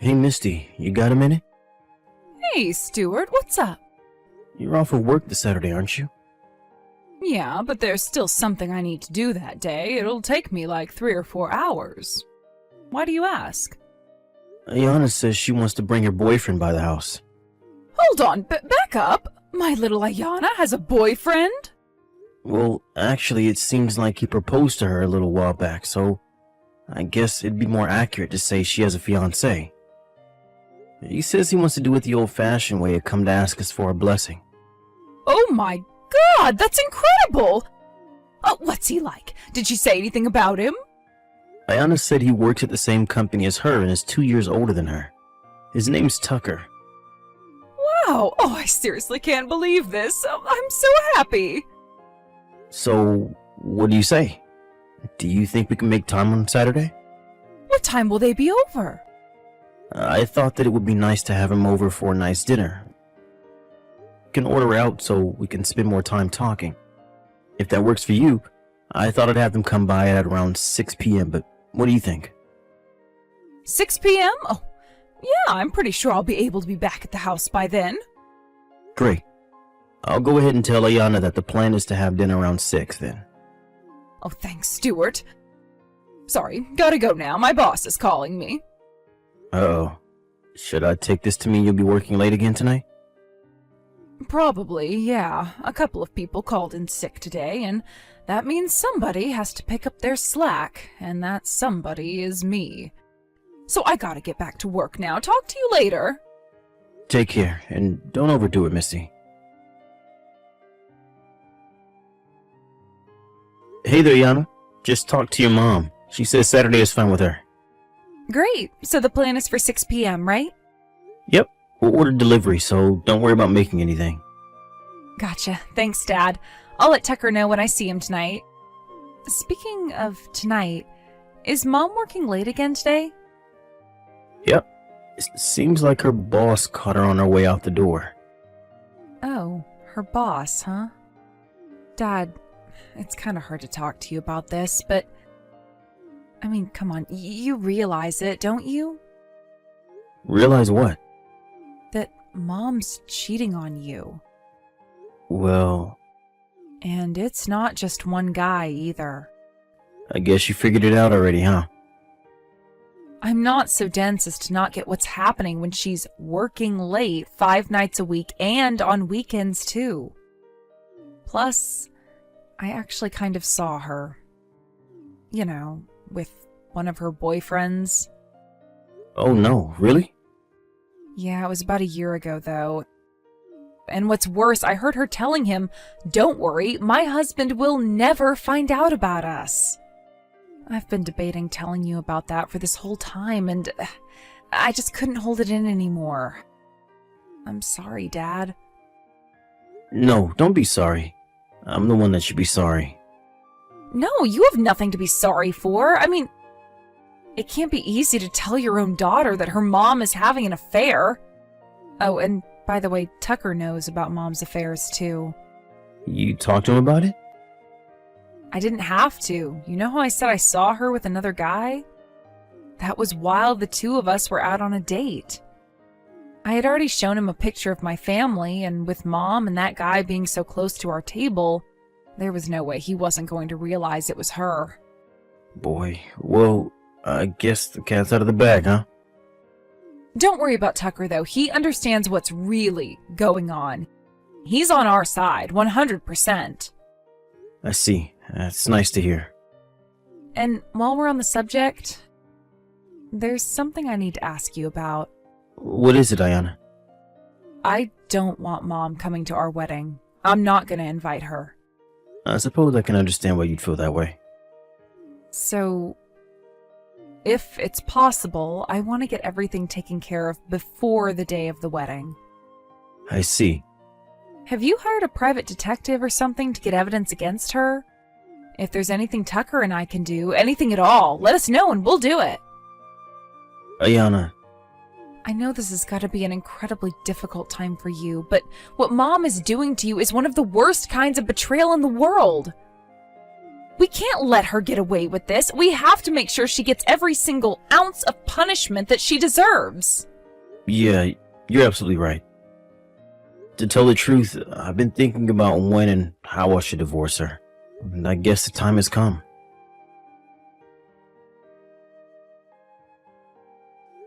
Hey, Misty, you got a minute? Hey, Stuart, what's up? You're off of work this Saturday, aren't you? Yeah, but there's still something I need to do that day. It'll take me like 3 or 4 hours. Why do you ask? Ayana says she wants to bring her boyfriend by the house. Hold on, back up. My little Ayana has a boyfriend? Well, actually, it seems like he proposed to her a little while back, so I guess it'd be more accurate to say she has a fiancé. He says he wants to do it the old-fashioned way and come to ask us for a blessing. Oh my God, that's incredible! Oh, what's he like? Did she say anything about him? Ayana said he works at the same company as her and is 2 years older than her. His name's Tucker. Wow, oh, I seriously can't believe this. I'm so happy. So, what do you say? Do you think we can make time on Saturday? What time will they be over? I thought that it would be nice to have him over for a nice dinner. We can order out so we can spend more time talking. If that works for you, I thought I'd have them come by at around 6 p.m., but what do you think? 6 p.m.? Oh, yeah, I'm pretty sure I'll be able to be back at the house by then. Great. I'll go ahead and tell Ayana that the plan is to have dinner around 6 then. Oh, thanks, Stuart. Sorry, gotta go now. My boss is calling me. Uh-oh. Should I take this to mean you'll be working late again tonight? Probably, yeah. A couple of people called in sick today, and that means somebody has to pick up their slack, and that somebody is me. So I gotta get back to work now. Talk to you later. Take care, and don't overdo it, Misty. Hey there, Ayana. Just talked to your mom. She says Saturday is fine with her. Great. So the plan is for 6 p.m., right? Yep. We'll order delivery, so don't worry about making anything. Gotcha. Thanks, Dad. I'll let Tucker know when I see him tonight. Speaking of tonight, is Mom working late again today? Yep. It seems like her boss caught her on her way out the door. Oh, her boss, huh? Dad, it's kind of hard to talk to you about this, but I mean, come on, you realize it, don't you? Realize what? That Mom's cheating on you. Well, And it's not just one guy either. I guess you figured it out already, huh? I'm not so dense as to not get what's happening when she's working late 5 nights a week and on weekends too. Plus, I actually kind of saw her. You know, with one of her boyfriends. Oh no, really? Yeah, it was about a year ago though. And what's worse, I heard her telling him, "Don't worry, my husband will never find out about us." I've been debating telling you about that for this whole time, and I just couldn't hold it in anymore. I'm sorry, Dad. No, don't be sorry. I'm the one that should be sorry. No, you have nothing to be sorry for. I mean, it can't be easy to tell your own daughter that her mom is having an affair. Oh, and by the way, Tucker knows about Mom's affairs too. You talked to him about it? I didn't have to. You know how I said I saw her with another guy? That was while the two of us were out on a date. I had already shown him a picture of my family, and with Mom and that guy being so close to our table, there was no way he wasn't going to realize it was her. Boy, well, I guess the cat's out of the bag, huh? Don't worry about Tucker, though. He understands what's really going on. He's on our side, 100%. I see. That's nice to hear. And while we're on the subject, there's something I need to ask you about. What is it, Ayana? I don't want Mom coming to our wedding. I'm not going to invite her. I suppose I can understand why you'd feel that way. So, if it's possible, I want to get everything taken care of before the day of the wedding. I see. Have you hired a private detective or something to get evidence against her? If there's anything Tucker and I can do, anything at all, let us know and we'll do it. Ayana. I know this has got to be an incredibly difficult time for you, but what Mom is doing to you is one of the worst kinds of betrayal in the world. We can't let her get away with this. We have to make sure she gets every single ounce of punishment that she deserves. Yeah, you're absolutely right. To tell the truth, I've been thinking about when and how I should divorce her. And I guess the time has come.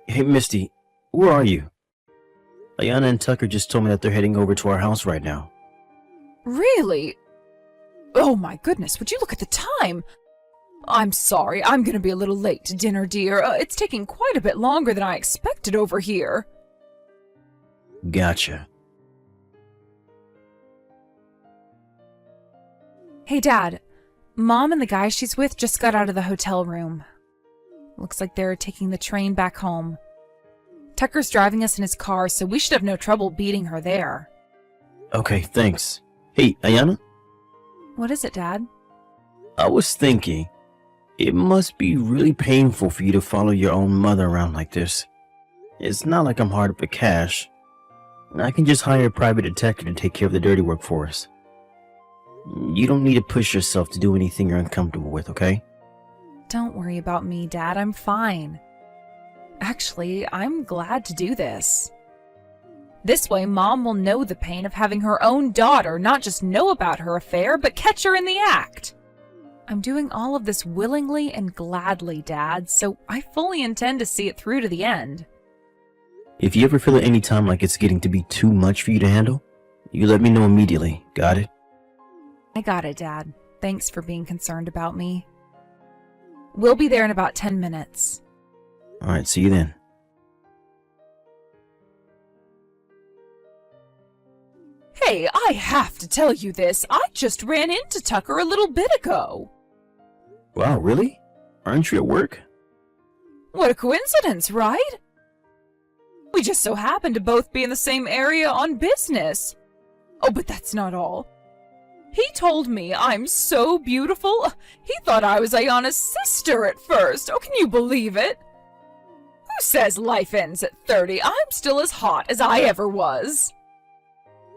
Hey, Misty, where are you? Ayana and Tucker just told me that they're heading over to our house right now. Really? Oh my goodness, would you look at the time? I'm sorry, I'm gonna be a little late to dinner, dear. It's taking quite a bit longer than I expected over here. Gotcha. Hey, Dad. Mom and the guy she's with just got out of the hotel room. Looks like they're taking the train back home. Tucker's driving us in his car, so we should have no trouble beating her there. Okay, thanks. Hey, Ayana? What is it, Dad? I was thinking, it must be really painful for you to follow your own mother around like this. It's not like I'm hard up for cash. I can just hire a private detective to take care of the dirty work for us. You don't need to push yourself to do anything you're uncomfortable with, okay? Don't worry about me, Dad. I'm fine. Actually, I'm glad to do this. This way, Mom will know the pain of having her own daughter not just know about her affair, but catch her in the act. I'm doing all of this willingly and gladly, Dad, so I fully intend to see it through to the end. If you ever feel at any time like it's getting to be too much for you to handle, you let me know immediately, got it? I got it, Dad. Thanks for being concerned about me. We'll be there in about 10 minutes. Alright, see you then. Hey, I have to tell you this. I just ran into Tucker a little bit ago. Wow, really? Aren't you at work? What a coincidence, right? We just so happen to both be in the same area on business. Oh, but that's not all. He told me I'm so beautiful. He thought I was Ayana's sister at first. Oh, can you believe it? Who says life ends at 30? I'm still as hot as I ever was.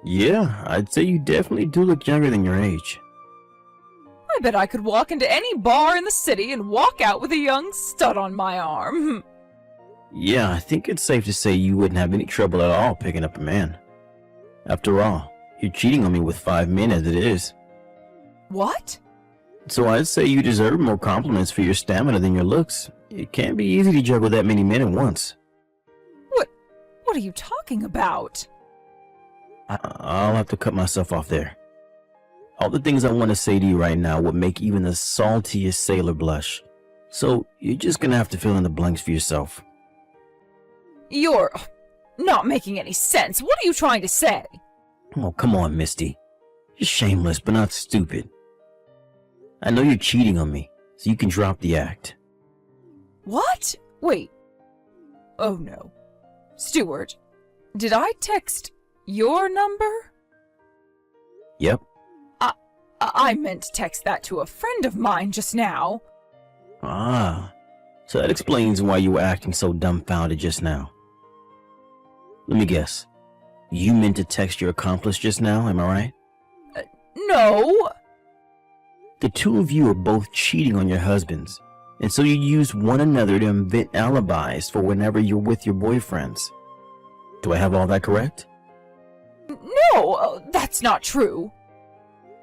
Yeah, I'd say you definitely do look younger than your age. I bet I could walk into any bar in the city and walk out with a young stud on my arm. Yeah, I think it's safe to say you wouldn't have any trouble at all picking up a man. After all, you're cheating on me with 5 men as it is. What? So I'd say you deserve more compliments for your stamina than your looks. It can't be easy to juggle that many men at once. What are you talking about? I'll have to cut myself off there. All the things I want to say to you right now would make even the saltiest sailor blush. So you're just gonna have to fill in the blanks for yourself. You're not making any sense. What are you trying to say? Oh, come on, Misty. You're shameless, but not stupid. I know you're cheating on me, so you can drop the act. What? Wait. Oh no. Stuart, did I text your number? Yep. I meant to text that to a friend of mine just now. Ah, so that explains why you were acting so dumbfounded just now. Let me guess. You meant to text your accomplice just now, am I right? No. The two of you are both cheating on your husbands, and so you use one another to invent alibis for whenever you're with your boyfriends. Do I have all that correct? No, that's not true.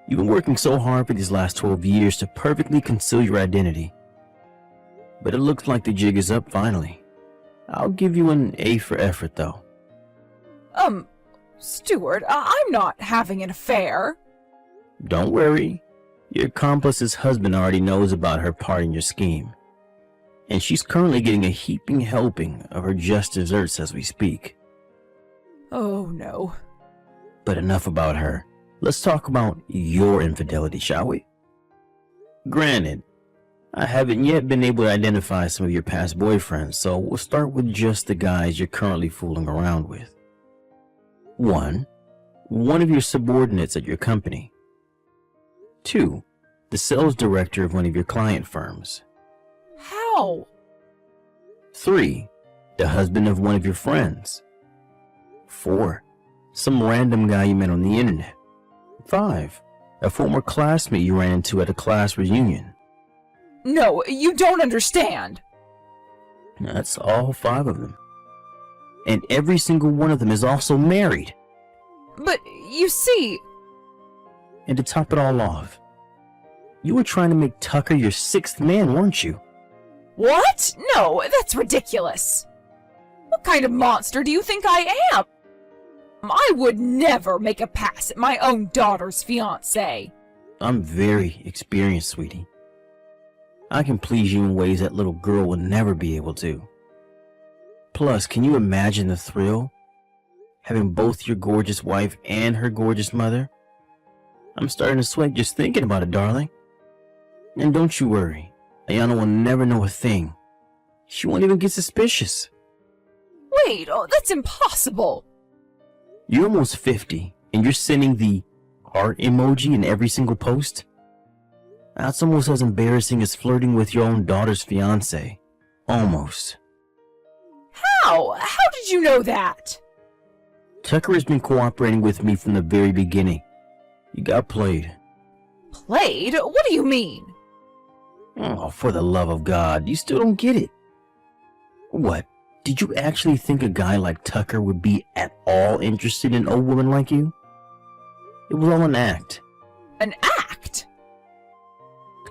You've been working so hard for these last 12 years to perfectly conceal your identity. But it looks like the jig is up finally. I'll give you an A for effort, though. Stuart, I'm not having an affair. Don't worry. Your accomplice's husband already knows about her part in your scheme. And she's currently getting a heaping helping of her just desserts as we speak. Oh no. But enough about her. Let's talk about your infidelity, shall we? Granted, I haven't yet been able to identify some of your past boyfriends, so we'll start with just the guys you're currently fooling around with. One of your subordinates at your company. 2, the sales director of one of your client firms. How? 3, the husband of one of your friends. 4, some random guy you met on the internet. 5, a former classmate you ran into at a class reunion. No, you don't understand. That's all 5 of them. And every single one of them is also married. But you see... And to top it all off, you were trying to make Tucker your 6th man, weren't you? What? No, that's ridiculous. What kind of monster do you think I am? I would never make a pass at my own daughter's fiancé. I'm very experienced, sweetie. I can please you in ways that little girl will never be able to. Plus, can you imagine the thrill? Having both your gorgeous wife and her gorgeous mother? I'm starting to sweat just thinking about it, darling. And don't you worry, Ayana will never know a thing. She won't even get suspicious. Wait, oh, that's impossible. You're almost 50, and you're sending the heart emoji in every single post? That's almost as embarrassing as flirting with your own daughter's fiancé. Almost. How? How did you know that? Tucker has been cooperating with me from the very beginning. You got played. Played? What do you mean? Oh, for the love of God, you still don't get it. What? Did you actually think a guy like Tucker would be at all interested in an old woman like you? It was all an act. An act?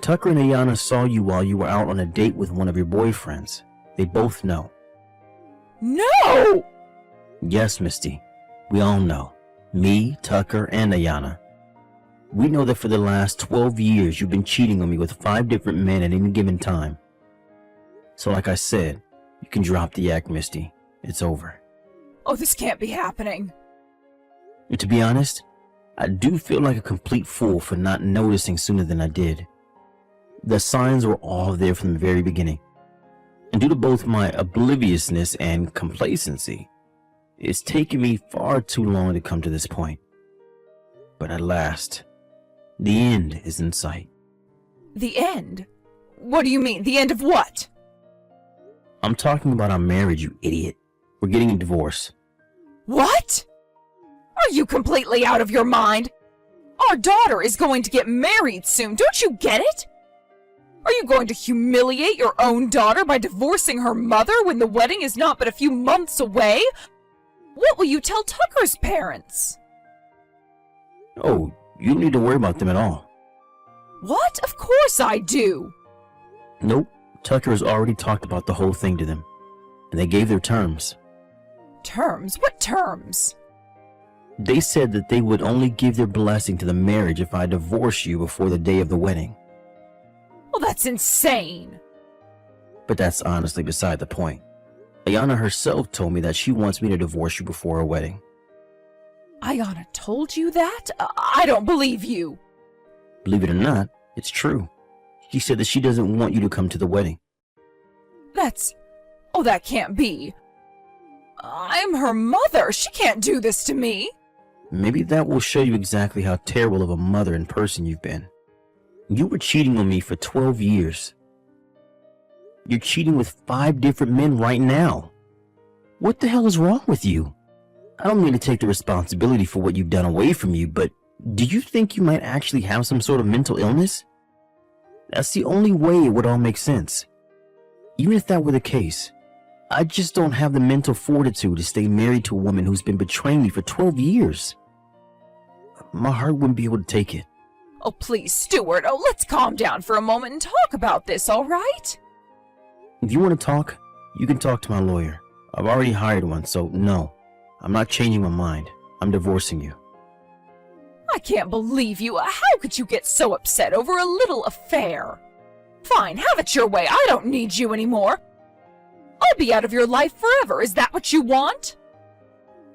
Tucker and Ayana saw you while you were out on a date with one of your boyfriends. They both know. No! Yes, Misty. We all know. Me, Tucker, and Ayana. We know that for the last 12 years you've been cheating on me with 5 different men at any given time. So like I said, you can drop the act, Misty. It's over. Oh, this can't be happening. And to be honest, I do feel like a complete fool for not noticing sooner than I did. The signs were all there from the very beginning. And due to both my obliviousness and complacency, it's taken me far too long to come to this point. But at last, the end is in sight. The end? What do you mean? The end of what? I'm talking about our marriage, you idiot. We're getting a divorce. What? Are you completely out of your mind? Our daughter is going to get married soon, don't you get it? Are you going to humiliate your own daughter by divorcing her mother when the wedding is not but a few months away? What will you tell Tucker's parents? Oh, you don't need to worry about them at all. What? Of course I do. Nope, Tucker has already talked about the whole thing to them, and they gave their terms. Terms? What terms? They said that they would only give their blessing to the marriage if I divorce you before the day of the wedding. Well, that's insane. But that's honestly beside the point. Ayana herself told me that she wants me to divorce you before our wedding. Ayana told you that? I don't believe you. Believe it or not, it's true. She said that she doesn't want you to come to the wedding. Oh, that can't be. I'm her mother. She can't do this to me. Maybe that will show you exactly how terrible of a mother and person you've been. You were cheating on me for 12 years. You're cheating with 5 different men right now. What the hell is wrong with you? I don't mean to take the responsibility for what you've done away from you, but do you think you might actually have some sort of mental illness? That's the only way it would all make sense. Even if that were the case, I just don't have the mental fortitude to stay married to a woman who's been betraying me for 12 years. My heart wouldn't be able to take it. Oh, please, Stuart. Oh, let's calm down for a moment and talk about this, all right? If you want to talk, you can talk to my lawyer. I've already hired one, so no. I'm not changing my mind. I'm divorcing you. I can't believe you. How could you get so upset over a little affair? Fine, have it your way. I don't need you anymore. I'll be out of your life forever. Is that what you want?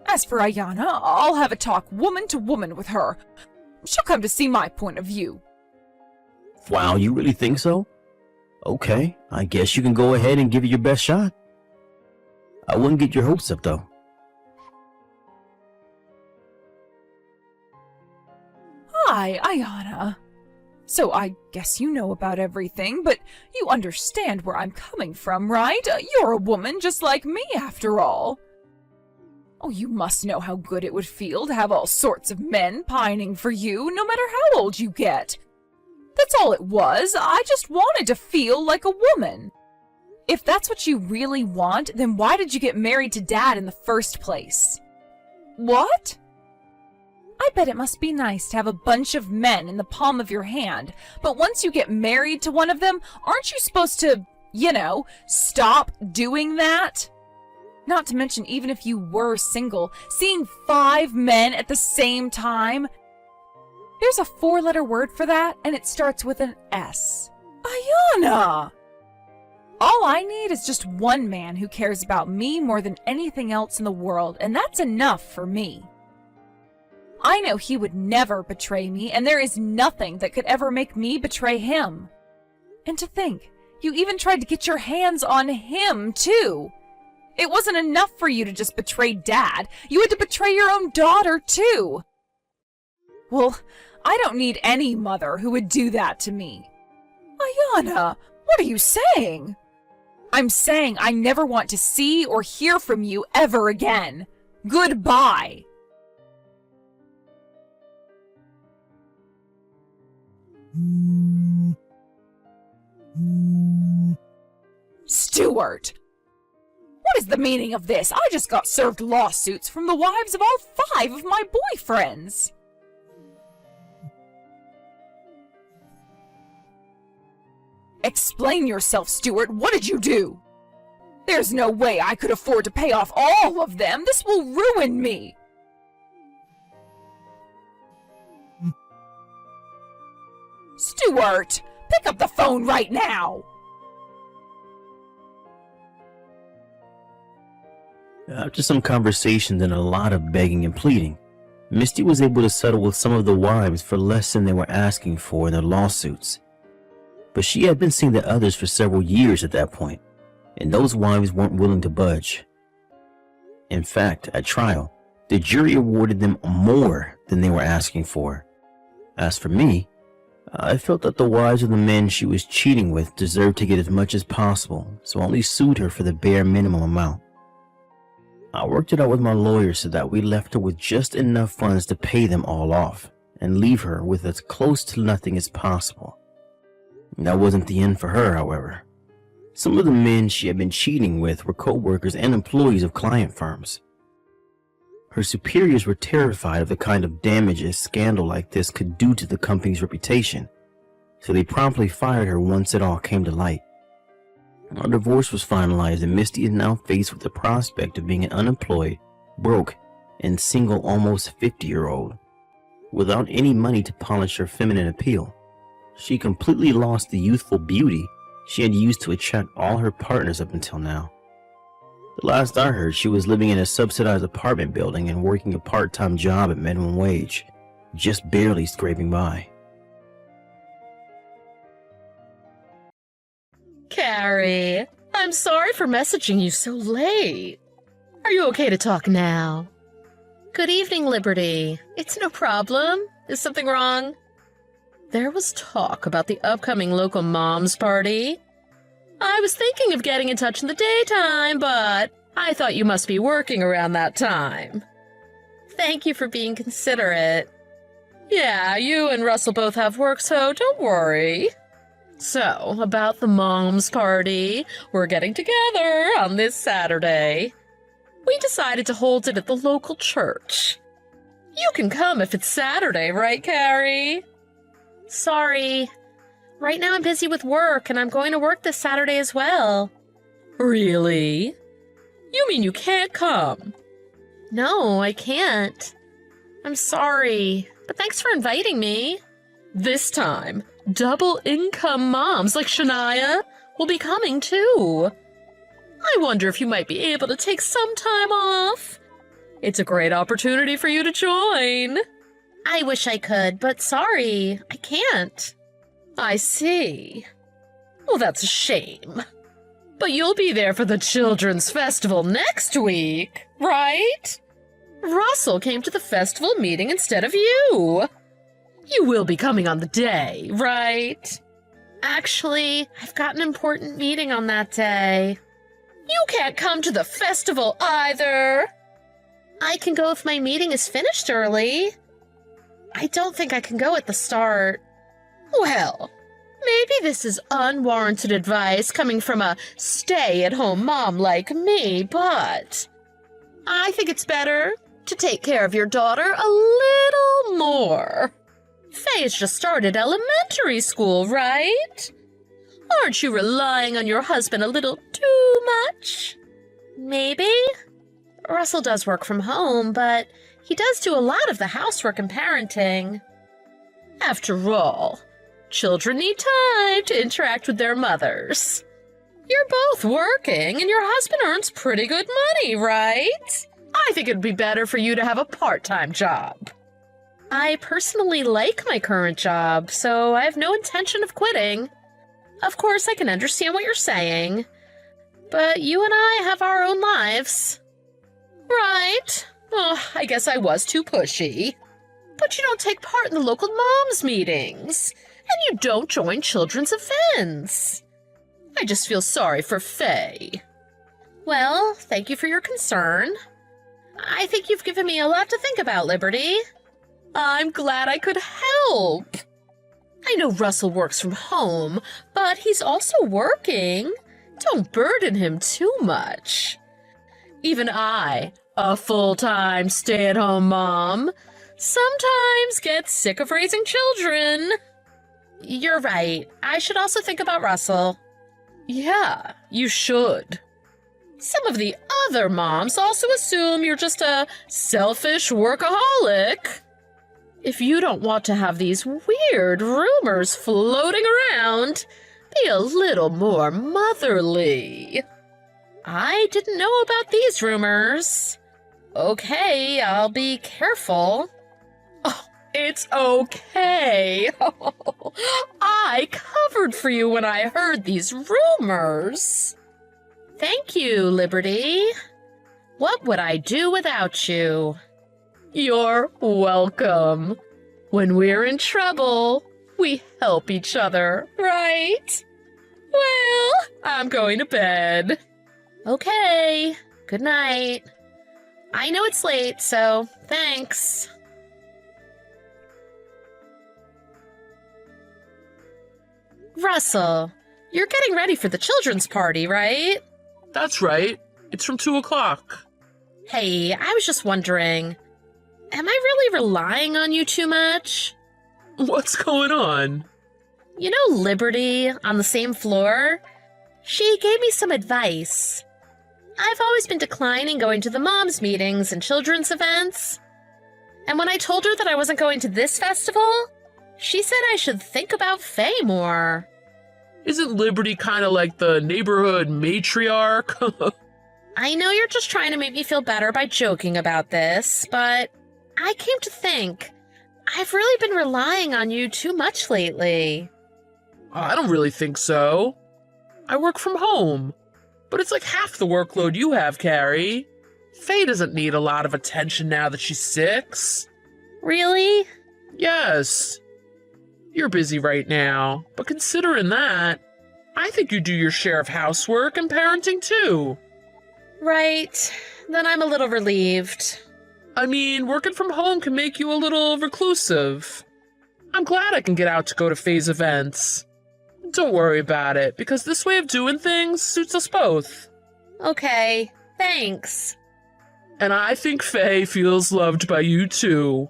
As for Ayana, I'll have a talk woman to woman with her. She'll come to see my point of view. Wow, you really think so? Okay, I guess you can go ahead and give it your best shot. I wouldn't get your hopes up, though. Hi, Ayana. So I guess you know about everything, but you understand where I'm coming from, right? You're a woman just like me, after all. Oh, you must know how good it would feel to have all sorts of men pining for you, no matter how old you get. That's all it was. I just wanted to feel like a woman. If that's what you really want, then why did you get married to Dad in the first place? What? I bet it must be nice to have a bunch of men in the palm of your hand, but once you get married to one of them, aren't you supposed to, stop doing that? Not to mention, even if you were single, seeing 5 men at the same time. There's a 4-letter word for that, and it starts with an S. Ayana! All I need is just one man who cares about me more than anything else in the world, and that's enough for me. I know he would never betray me, and there is nothing that could ever make me betray him. And to think, you even tried to get your hands on him, too. It wasn't enough for you to just betray Dad. You had to betray your own daughter, too. Well, I don't need any mother who would do that to me. Ayana, what are you saying? I'm saying I never want to see or hear from you ever again. Goodbye. Stuart! What is the meaning of this? I just got served lawsuits from the wives of all 5 of my boyfriends. Explain yourself, Stuart. What did you do? There's no way I could afford to pay off all of them. This will ruin me. Stuart, pick up the phone right now. After some conversations and a lot of begging and pleading, Misty was able to settle with some of the wives for less than they were asking for in their lawsuits. But she had been seeing the others for several years at that point, and those wives weren't willing to budge. In fact, at trial, the jury awarded them more than they were asking for. As for me, I felt that the wives of the men she was cheating with deserved to get as much as possible, so I only sued her for the bare minimum amount. I worked it out with my lawyer so that we left her with just enough funds to pay them all off, and leave her with as close to nothing as possible. That wasn't the end for her, however. Some of the men she had been cheating with were co-workers and employees of client firms. Her superiors were terrified of the kind of damage a scandal like this could do to the company's reputation, so they promptly fired her once it all came to light. Our divorce was finalized, and Misty is now faced with the prospect of being an unemployed, broke, and single almost 50-year-old, without any money to polish her feminine appeal. She completely lost the youthful beauty she had used to attract all her partners up until now. The last I heard, she was living in a subsidized apartment building and working a part-time job at minimum wage, just barely scraping by. Carrie, I'm sorry for messaging you so late. Are you okay to talk now? Good evening, Liberty. It's no problem. Is something wrong? There was talk about the upcoming local mom's party. I was thinking of getting in touch in the daytime, but I thought you must be working around that time. Thank you for being considerate. Yeah, you and Russell both have work, so don't worry. So, about the mom's party, we're getting together on this Saturday. We decided to hold it at the local church. You can come if it's Saturday, right, Carrie? Sorry. Right now I'm busy with work, and I'm going to work this Saturday as well. Really? You mean you can't come? No, I can't. I'm sorry, but thanks for inviting me. This time, double-income moms like Shania will be coming too. I wonder if you might be able to take some time off. It's a great opportunity for you to join. I wish I could, but sorry, I can't. I see. Well, that's a shame. But you'll be there for the Children's Festival next week, right? Russell came to the festival meeting instead of you. You will be coming on the day, right? Actually, I've got an important meeting on that day. You can't come to the festival either. I can go if my meeting is finished early. I don't think I can go at the start. Well, maybe this is unwarranted advice coming from a stay-at-home mom like me, but I think it's better to take care of your daughter a little more. Faye's just started elementary school, right? Aren't you relying on your husband a little too much? Maybe? Russell does work from home, but he does do a lot of the housework and parenting. After all, children need time to interact with their mothers. You're both working, and your husband earns pretty good money, right? I think it'd be better for you to have a part-time job. I personally like my current job, so I have no intention of quitting. Of course, I can understand what you're saying, but you and I have our own lives. Right. Oh, I guess I was too pushy. But you don't take part in the local moms meetings, and you don't join children's events. I just feel sorry for Faye. Well, thank you for your concern. I think you've given me a lot to think about, Liberty. I'm glad I could help. I know Russell works from home, but he's also working. Don't burden him too much. Even I, a full-time stay-at-home mom, sometimes get sick of raising children. You're right. I should also think about Russell. Yeah, you should. Some of the other moms also assume you're just a selfish workaholic. If you don't want to have these weird rumors floating around, be a little more motherly. I didn't know about these rumors. Okay, I'll be careful. Oh, it's okay. I covered for you when I heard these rumors. Thank you, Liberty. What would I do without you? You're welcome. When we're in trouble, we help each other, right? Well, I'm going to bed. Okay, good night. I know it's late, so thanks. Russell, you're getting ready for the children's party, right? That's right. It's from 2 o'clock. Hey, I was just wondering, am I really relying on you too much? What's going on? You know Liberty on the same floor? She gave me some advice. I've always been declining going to the moms meetings and children's events. And when I told her that I wasn't going to this festival, she said I should think about Faye more. Isn't Liberty kind of like the neighborhood matriarch? I know you're just trying to make me feel better by joking about this, but I came to think I've really been relying on you too much lately. I don't really think so. I work from home, but it's like half the workload you have, Carrie. Faye doesn't need a lot of attention now that she's 6. Really? Yes. You're busy right now, but considering that, I think you do your share of housework and parenting too. Right. Then I'm a little relieved. I mean, working from home can make you a little reclusive. I'm glad I can get out to go to Faye's events. Don't worry about it, because this way of doing things suits us both. Okay, thanks. And I think Faye feels loved by you too.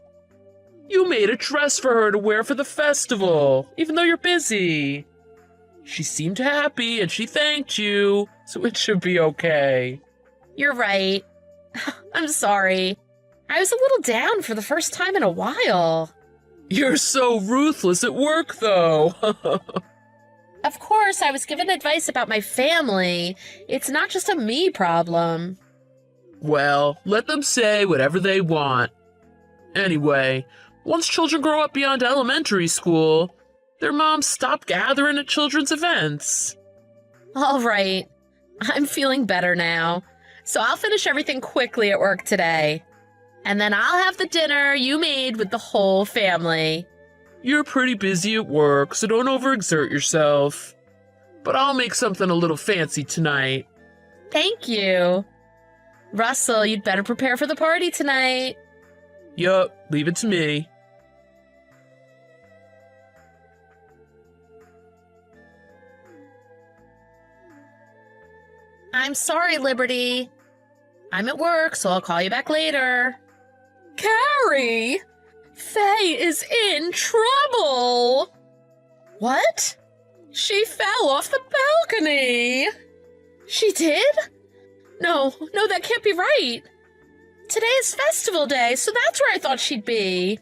You made a dress for her to wear for the festival, even though you're busy. She seemed happy and she thanked you, so it should be okay. You're right. I'm sorry. I was a little down for the first time in a while. You're so ruthless at work, though. Of course, I was given advice about my family. It's not just a me problem. Well, let them say whatever they want. Anyway, once children grow up beyond elementary school, their moms stop gathering at children's events. All right. I'm feeling better now. So I'll finish everything quickly at work today. And then I'll have the dinner you made with the whole family. You're pretty busy at work, so don't overexert yourself. But I'll make something a little fancy tonight. Thank you. Russell, you'd better prepare for the party tonight. Yup, leave it to me. I'm sorry, Liberty. I'm at work, so I'll call you back later. Carrie! Faye is in trouble! What? She fell off the balcony! She did? No, that can't be right. Today is festival day, so that's where I thought she'd be.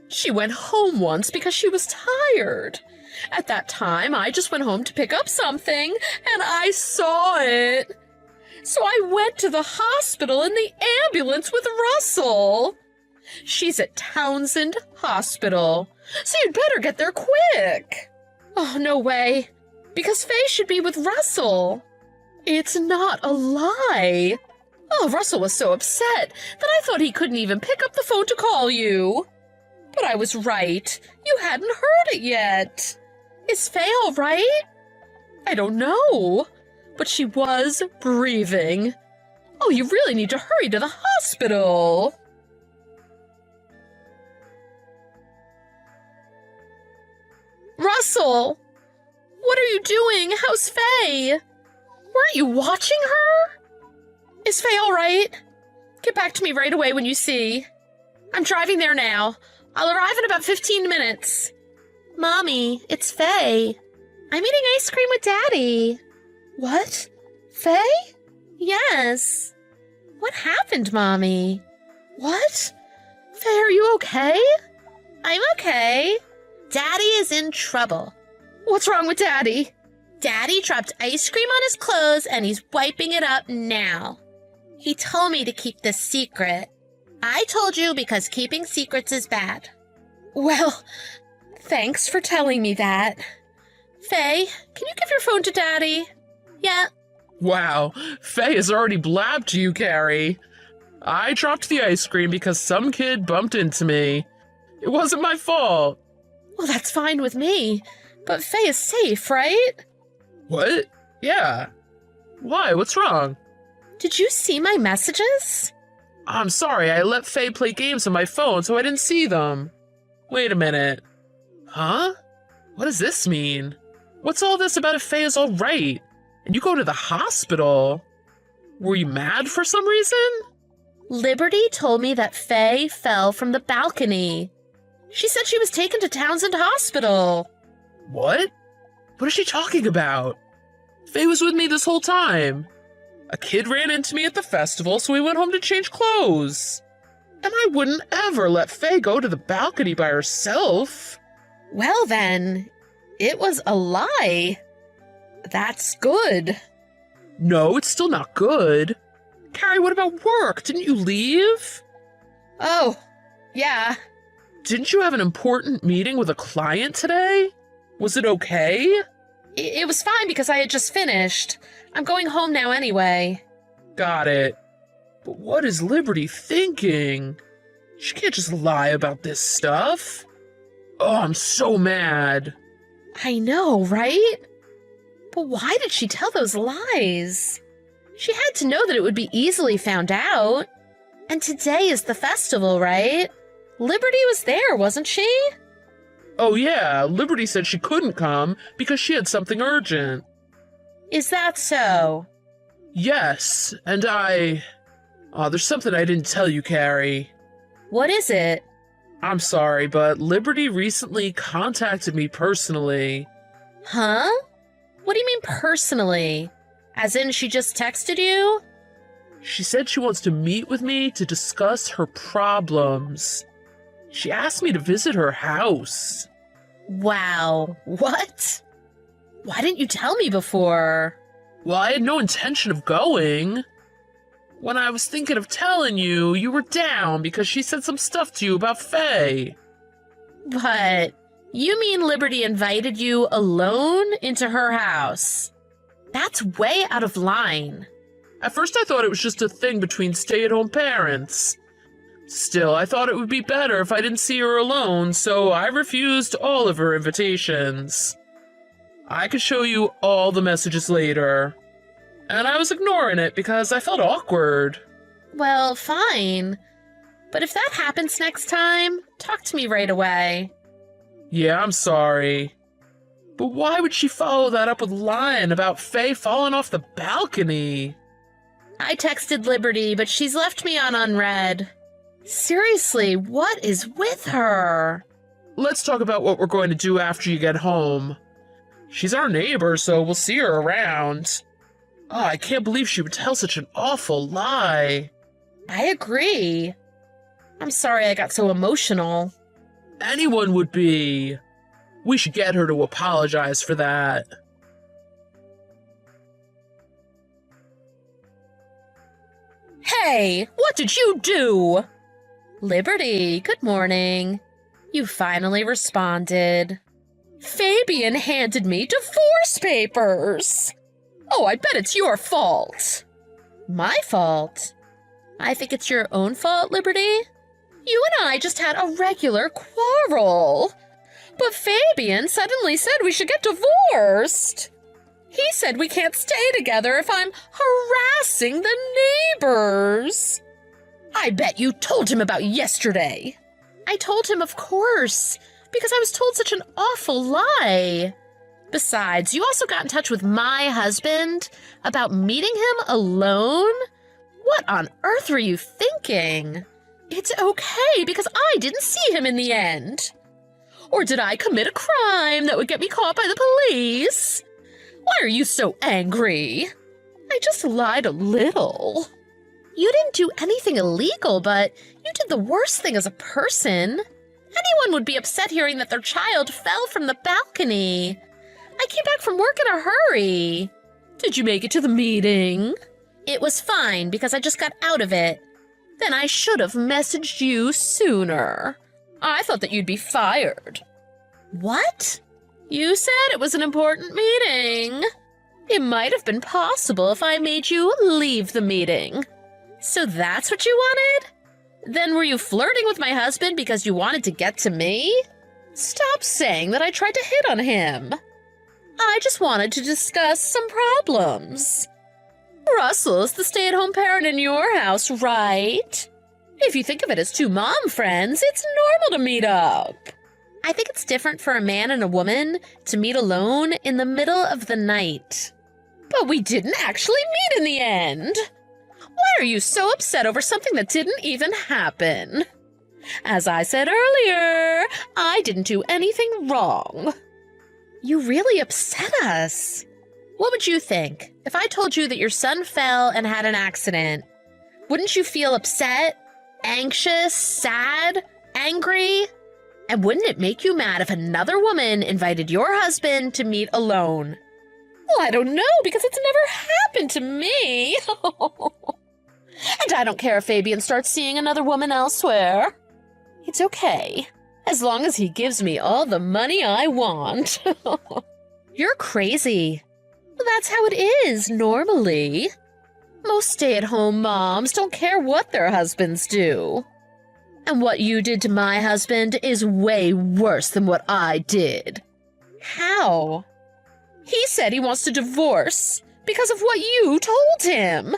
She went home once because she was tired. At that time, I just went home to pick up something, and I saw it. So I went to the hospital in the ambulance with Russell. She's at Townsend Hospital, so you'd better get there quick. Oh, no way, because Faye should be with Russell. It's not a lie. Oh, Russell was so upset that I thought he couldn't even pick up the phone to call you. But I was right. You hadn't heard it yet. Is Faye all right? I don't know, but she was breathing. Oh, you really need to hurry to the hospital. Russell, what are you doing? How's Faye? Weren't you watching her? Is Faye all right? Get back to me right away when you see. I'm driving there now. I'll arrive in about 15 minutes. Mommy, it's Faye. I'm eating ice cream with Daddy. What? Faye? Yes. What happened, Mommy? What? Faye, are you okay? I'm okay. Daddy is in trouble. What's wrong with Daddy? Daddy dropped ice cream on his clothes and he's wiping it up now. He told me to keep this secret. I told you because keeping secrets is bad. Well, thanks for telling me that. Faye, can you give your phone to Daddy? Yeah. Wow, Faye has already blabbed to you, Carrie. I dropped the ice cream because some kid bumped into me. It wasn't my fault. Well, that's fine with me. But Faye is safe, right? What? Yeah. Why? What's wrong? Did you see my messages? I'm sorry, I let Faye play games on my phone, so I didn't see them. Wait a minute. Huh? What does this mean? What's all this about if Faye is all right? And you go to the hospital? Were you mad for some reason? Liberty told me that Faye fell from the balcony. She said she was taken to Townsend Hospital. What? What is she talking about? Faye was with me this whole time. A kid ran into me at the festival, so we went home to change clothes. And I wouldn't ever let Faye go to the balcony by herself. Well then, it was a lie. That's good. No, it's still not good. Carrie, what about work? Didn't you leave? Oh, yeah. Didn't you have an important meeting with a client today? Was it okay? It was fine because I had just finished. I'm going home now anyway. Got it. But what is Liberty thinking? She can't just lie about this stuff. Oh, I'm so mad. I know, right? But why did she tell those lies? She had to know that it would be easily found out. And today is the festival, right? Liberty was there, wasn't she? Oh yeah, Liberty said she couldn't come because she had something urgent. Is that so? Yes, and there's something I didn't tell you, Carrie. What is it? I'm sorry, but Liberty recently contacted me personally. Huh? What do you mean personally? As in she just texted you? She said she wants to meet with me to discuss her problems. She asked me to visit her house. Wow, what? Why didn't you tell me before? Well, I had no intention of going. When I was thinking of telling you, you were down because she said some stuff to you about Faye. But you mean Liberty invited you alone into her house? That's way out of line. At first I thought it was just a thing between stay-at-home parents. Still, I thought it would be better if I didn't see her alone, so I refused all of her invitations. I could show you all the messages later. And I was ignoring it because I felt awkward. Well, fine. But if that happens next time, talk to me right away. Yeah, I'm sorry. But why would she follow that up with lying about Faye falling off the balcony? I texted Liberty, but she's left me on unread. Seriously, what is with her? Let's talk about what we're going to do after you get home. She's our neighbor, so we'll see her around. Oh, I can't believe she would tell such an awful lie. I agree. I'm sorry I got so emotional. Anyone would be. We should get her to apologize for that. Hey, what did you do? Liberty, good morning. You finally responded. Fabian handed me divorce papers. Oh, I bet it's your fault. My fault? I think it's your own fault, Liberty. You and I just had a regular quarrel. But Fabian suddenly said we should get divorced. He said we can't stay together if I'm harassing the neighbors. I bet you told him about yesterday. I told him, of course, because I was told such an awful lie. Besides, you also got in touch with my husband about meeting him alone? What on earth were you thinking? It's okay because I didn't see him in the end. Or did I commit a crime that would get me caught by the police? Why are you so angry? I just lied a little. You didn't do anything illegal, but you did the worst thing as a person. Anyone would be upset hearing that their child fell from the balcony. I came back from work in a hurry. Did you make it to the meeting? It was fine because I just got out of it. Then I should have messaged you sooner. I thought that you'd be fired. What? You said it was an important meeting. It might have been possible if I made you leave the meeting. So that's what you wanted? Then were you flirting with my husband because you wanted to get to me? Stop saying that I tried to hit on him. I just wanted to discuss some problems. Russell is the stay-at-home parent in your house, right? If you think of it as two mom friends, it's normal to meet up. I think it's different for a man and a woman to meet alone in the middle of the night. But we didn't actually meet in the end. Why are you so upset over something that didn't even happen? As I said earlier, I didn't do anything wrong. You really upset us. What would you think if I told you that your son fell and had an accident? Wouldn't you feel upset, anxious, sad, angry? And wouldn't it make you mad if another woman invited your husband to meet alone? Well, I don't know, because it's never happened to me. And I don't care if Fabian starts seeing another woman elsewhere. It's okay, as long as he gives me all the money I want. You're crazy. That's how it is, normally. Most stay-at-home moms don't care what their husbands do. And what you did to my husband is way worse than what I did. How? He said he wants to divorce because of what you told him.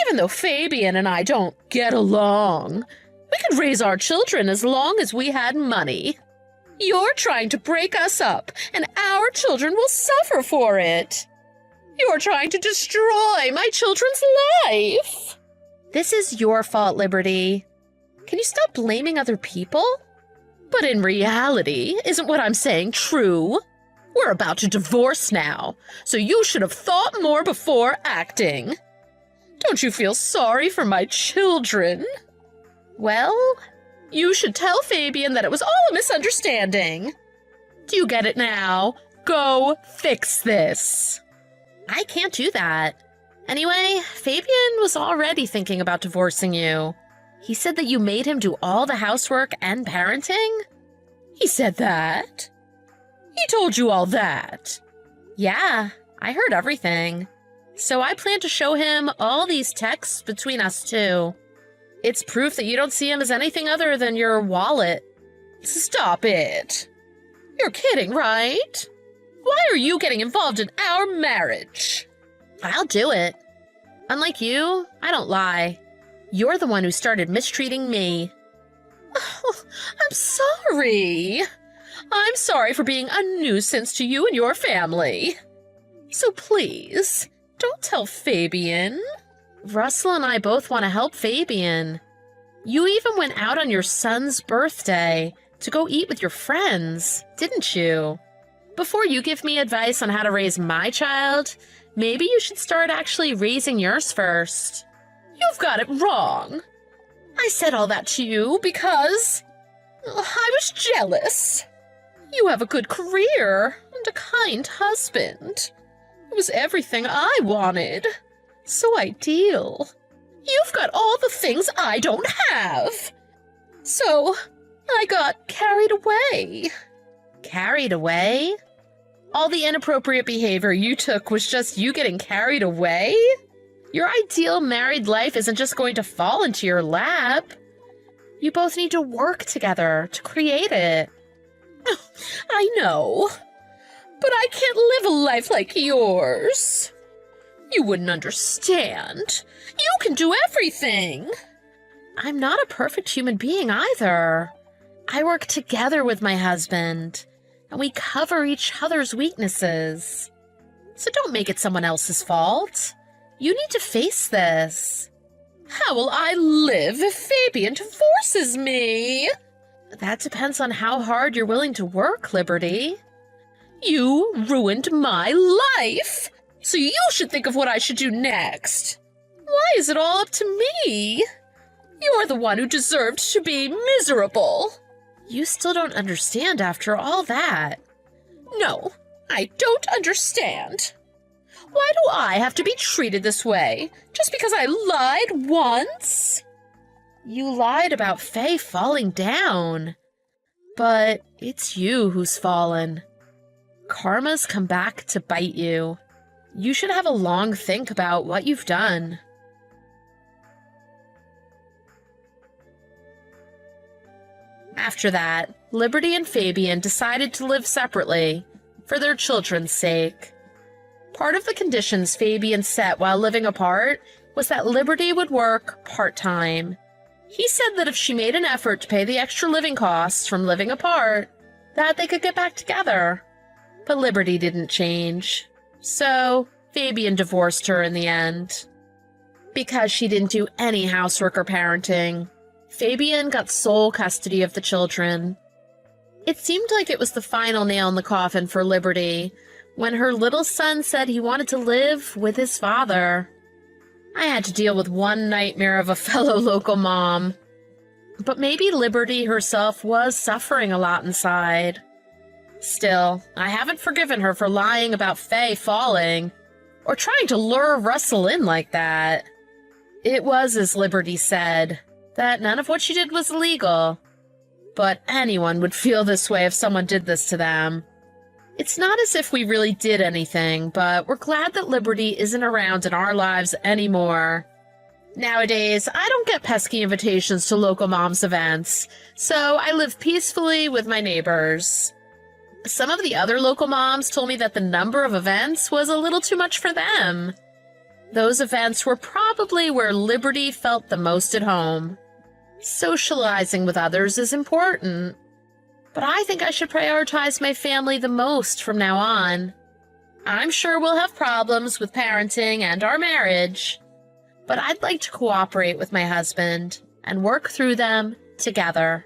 Even though Fabian and I don't get along, we could raise our children as long as we had money. You're trying to break us up, and our children will suffer for it. You're trying to destroy my children's life. This is your fault, Liberty. Can you stop blaming other people? But in reality, isn't what I'm saying true? We're about to divorce now, so you should have thought more before acting. Don't you feel sorry for my children? Well, you should tell Fabian that it was all a misunderstanding. Do you get it now? Go fix this. I can't do that. Anyway, Fabian was already thinking about divorcing you. He said that you made him do all the housework and parenting? He said that? He told you all that? Yeah, I heard everything. So I plan to show him all these texts between us two. It's proof that you don't see him as anything other than your wallet. Stop it. You're kidding, right? Why are you getting involved in our marriage? I'll do it. Unlike you, I don't lie. You're the one who started mistreating me. Oh, I'm sorry. I'm sorry for being a nuisance to you and your family. So please, don't tell Fabian. Russell and I both want to help Fabian. You even went out on your son's birthday to go eat with your friends, didn't you? Before you give me advice on how to raise my child, maybe you should start actually raising yours first. You've got it wrong. I said all that to you because I was jealous. You have a good career and a kind husband. It was everything I wanted. So ideal. You've got all the things I don't have. So I got carried away. Carried away? All the inappropriate behavior you took was just you getting carried away? Your ideal married life isn't just going to fall into your lap. You both need to work together to create it. I know, but I can't live a life like yours. You wouldn't understand. You can do everything. I'm not a perfect human being either. I work together with my husband, and we cover each other's weaknesses. So don't make it someone else's fault. You need to face this. How will I live if Fabian divorces me? That depends on how hard you're willing to work, Liberty. You ruined my life, so you should think of what I should do next. Why is it all up to me? You're the one who deserved to be miserable. You still don't understand after all that. No, I don't understand. Why do I have to be treated this way, just because I lied once? You lied about Faye falling down. But it's you who's fallen. Karma's come back to bite you. You should have a long think about what you've done. After that, Liberty and Fabian decided to live separately, for their children's sake. Part of the conditions Fabian set while living apart was that Liberty would work part-time. He said that if she made an effort to pay the extra living costs from living apart, that they could get back together. But Liberty didn't change. So, Fabian divorced her in the end. Because she didn't do any housework or parenting, Fabian got sole custody of the children. It seemed like it was the final nail in the coffin for Liberty when her little son said he wanted to live with his father. I had to deal with one nightmare of a fellow local mom. But maybe Liberty herself was suffering a lot inside. Still, I haven't forgiven her for lying about Faye falling, or trying to lure Russell in like that. It was, as Liberty said, that none of what she did was illegal. But anyone would feel this way if someone did this to them. It's not as if we really did anything, but we're glad that Liberty isn't around in our lives anymore. Nowadays, I don't get pesky invitations to local moms' events, so I live peacefully with my neighbors. Some of the other local moms told me that the number of events was a little too much for them. Those events were probably where Liberty felt the most at home. Socializing with others is important. But I think I should prioritize my family the most from now on. I'm sure we'll have problems with parenting and our marriage, but I'd like to cooperate with my husband and work through them together.